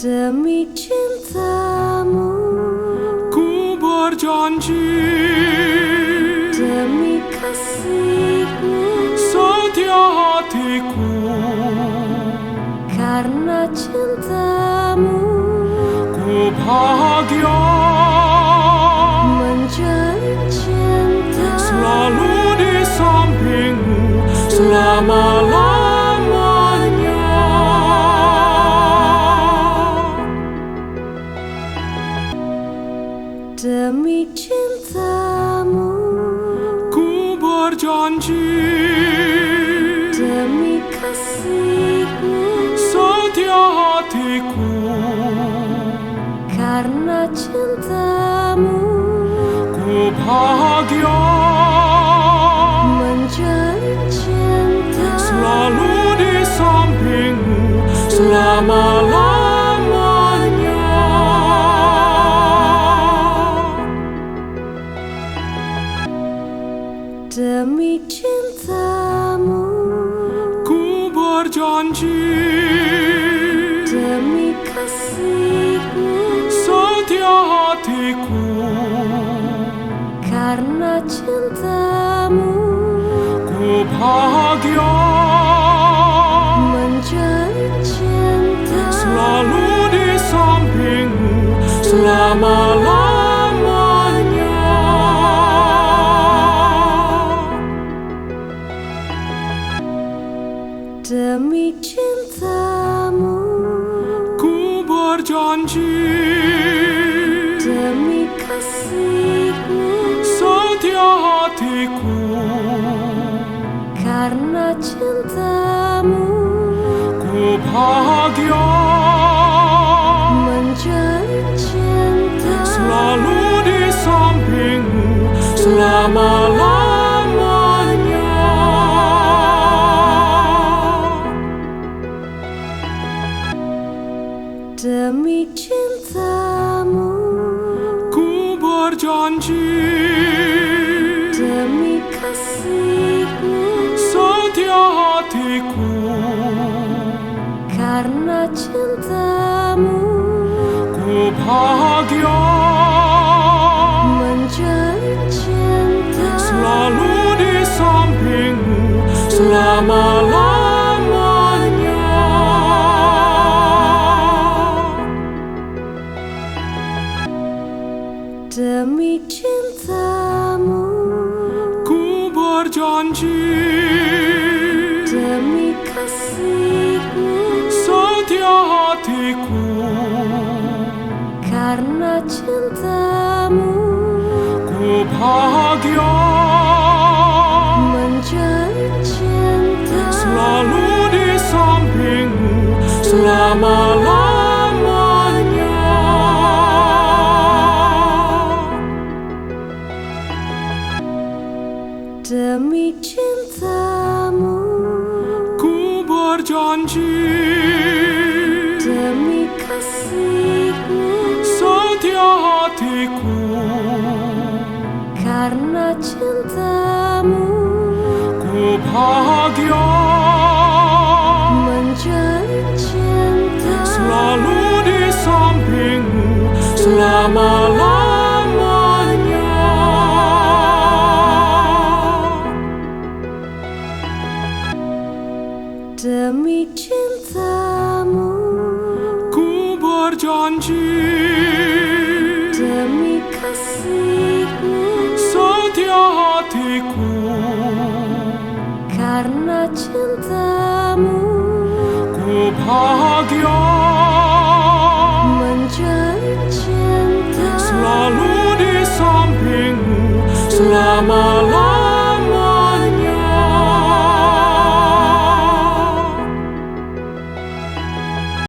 Demi cintamu ku berjanji, demi kasihmu setia hatiku. Karena cintamu Ku bahagia menjalin cinta selalu di sampingmu selama-lamanya. Demi cintamu Ku berjanji, demi kasihmu setia hatiku. Karena cintamu Ku bahagia menjalin cinta selalu di sampingmu selama-lamanya. Demi cintamu Ku berjanji, demi kasihmu setia hatiku. Karena cintamu Ku bahagia menjalin cinta selalu di sampingmu selama-lamanya. Demi cintamu Ku berjanji, demi kasihmu setia hatiku. Karena cintamu Ku bahagia menjalin cinta selalu di sampingmu selama-lamanya. Demi cintamu Ku berjanji, demi kasihmu setia hatiku. Karena cintamu Ku bahagia menjalin cinta selalu di sampingmu selama-lamanya. Demi cintamu Ku berjanji, demi kasihmu setia hatiku. Karena cintamu Ku bahagia menjalin cinta selalu di sampingmu selama-lamanya. Demi cintamu Ku berjanji, demi kasihmu setia hatiku. Karena cintamu Ku bahagia menjalin cinta selalu di sampingmu selama-lamanya. Demi cintamu Ku berjanji, demi kasihmu setia hatiku. Karena cintamu Ku bahagia menjalin cinta selalu di sampingmu selama-lamanya.